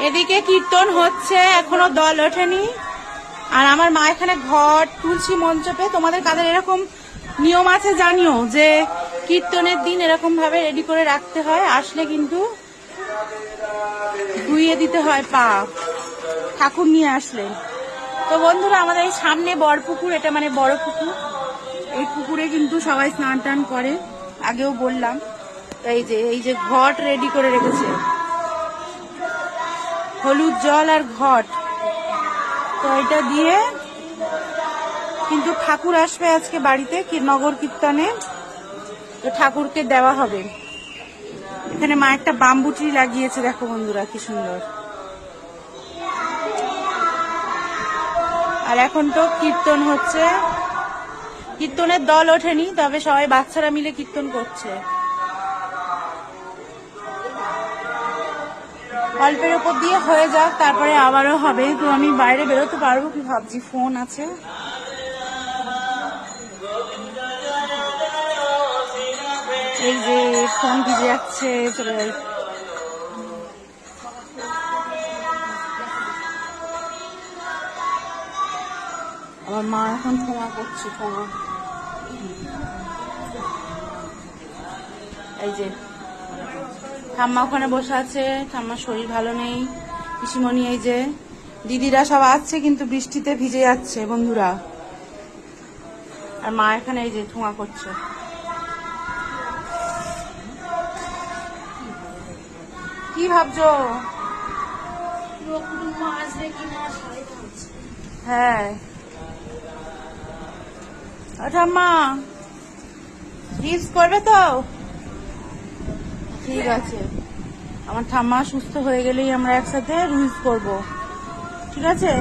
এদিকে কীর্তন হচ্ছে, এখনো দল ওঠেনি। আর আমার মা এখানে ঘট তুলসী মঞ্চপে। তোমাদের কাদের এরকম নিয়ম আছে জানিও, যে কীর্তনের দিন এরকম ভাবে রেডি করে রাখতে হয়, আসলে কিন্তু ধুইয়ে দিতে হয় পা ঠাকুর নিয়ে আসলে। তো বন্ধুরা, আমাদের এই সামনে বড় পুকুর, এটা মানে বড় পুকুর। এই পুকুরে কিন্তু সবাই স্নান টান করে, আগেও বললাম। এই যে ঘট রেডি করে রেখেছে, হলুদ জল আর ঘট। তো এটা দিয়ে কিন্তু ঠাকুর আসবে আজকে বাড়িতে নগর কীর্তনে, তো ঠাকুরকে দেওয়া হবে। এখানে মা একটা বাম্বু ট্রি লাগিয়েছে, দেখো বন্ধুরা কি সুন্দর। আর এখন তো কীর্তন হচ্ছে, কীর্তনের দল ওঠেনি, তবে সবাই বাচ্চারা মিলে কীর্তন করছে। অল্পের উপর দিয়ে হয়ে যাক, তারপরে আবারও হবে। তো আমি বাইরে বেরোতে পারবো কি ভাবছি, ফোন আছে। এই যে ফোন ভিজে যাচ্ছে, চলে যাই। আমার মা এখন ক্ষমা করছে, ক্ষমা। এই যে ঠাম্মা ওখানে বসে আছে, ঠাম্মার শরীর ভালো নেই। পিসিমণি এই যে, দিদিরা সব আসছে কিন্তু বৃষ্টিতে ভিজে যাচ্ছে বন্ধুরা। আর মা এখানে এই যে ঠোঙা করছে। কি ভাবছো? হ্যাঁ ঠাম্মা রিলস করবে তো? ঠিক আছে, আমার ঠাম্মা সুস্থ হয়ে গেলেই আমরা একসাথে রিলস করব, ঠিক আছে?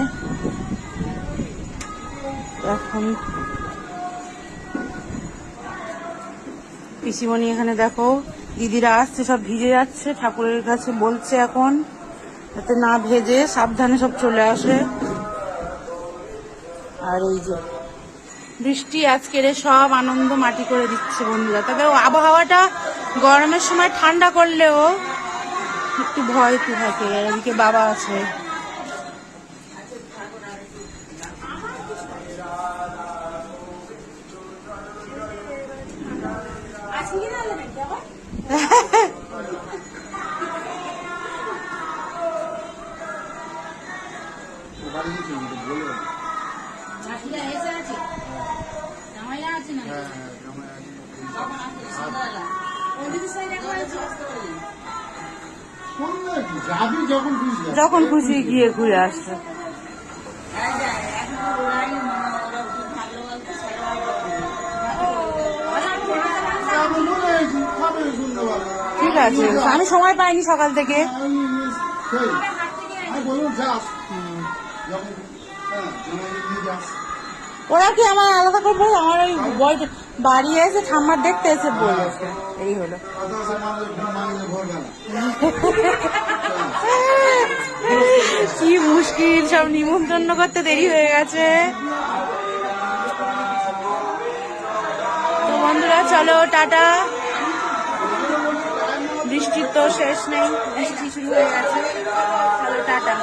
এখন পিসিমণি এখানে দেখো, দিদিরা আসছে, সব ভিজে যাচ্ছে, ঠাকুরের কাছে বলছে এখন যাতে না ভেজে সাবধানে সব চলে আসে। আর এই যে বৃষ্টি আজকের সব আনন্দ মাটি করে দিচ্ছে বন্ধুরা। তবে আবহাওয়াটা গরমের সময় ঠান্ডা করলেও একটু ভয় তো থাকে। এদিকে বাবা আছে, যখন খুশি গিয়ে ঘুরে আসছে। ঠিক আছে, আমি সময় পাইনি সকাল থেকে। ওরা কি আমার আলাদা করবো? আমার ওই বয়টা বাড়ি এসে ঠাম্মার দেখতে এসে বলেছে, এই হলো। কি মুশকিল, সব নিমন্ত্রণ করতে দেরি হয়ে গেছে। তো বন্ধুরা চলো টাটা, বৃষ্টির তো শেষ নেই, বৃষ্টি শুরু হয়ে গেছে, চলো টাটা।